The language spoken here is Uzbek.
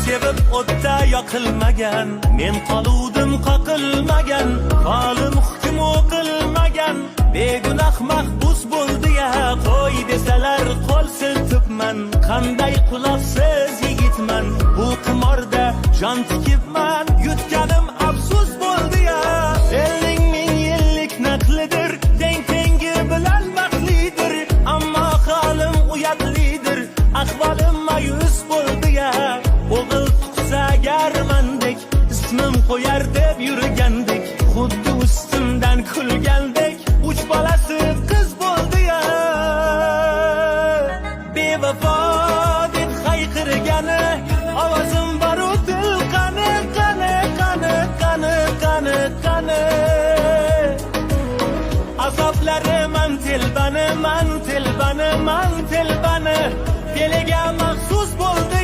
sevib o'tda yoqilmagan, men qoluvdim qoqilmagan, qolim hukm o'qilmagan, begunoh mahbus bo'ldi ya, qo'y desalar qo'l siltibman, qanday quloqsiz yigitman, bu qimorda jon tikibman, yutganim afsus bo'ldi ya. 50 ming yillik naqlidir, tengi bilan baxtlidir, ammo holim uyatlidir, ahvolim mayus bo'ldi ya. O'g'il tuqsa garmandek, ismim qo'yar deb yurgandik, xuddi ustimdan kulgandek, 3 bolasi qiz bo'ldi ya. Bevafo deb hayqirgani, ovozim baru dil qani, qani, qani, qani, qani, qani. Azoblari man telbani, man telbani, man telbani, diliga maxsus bo'ldi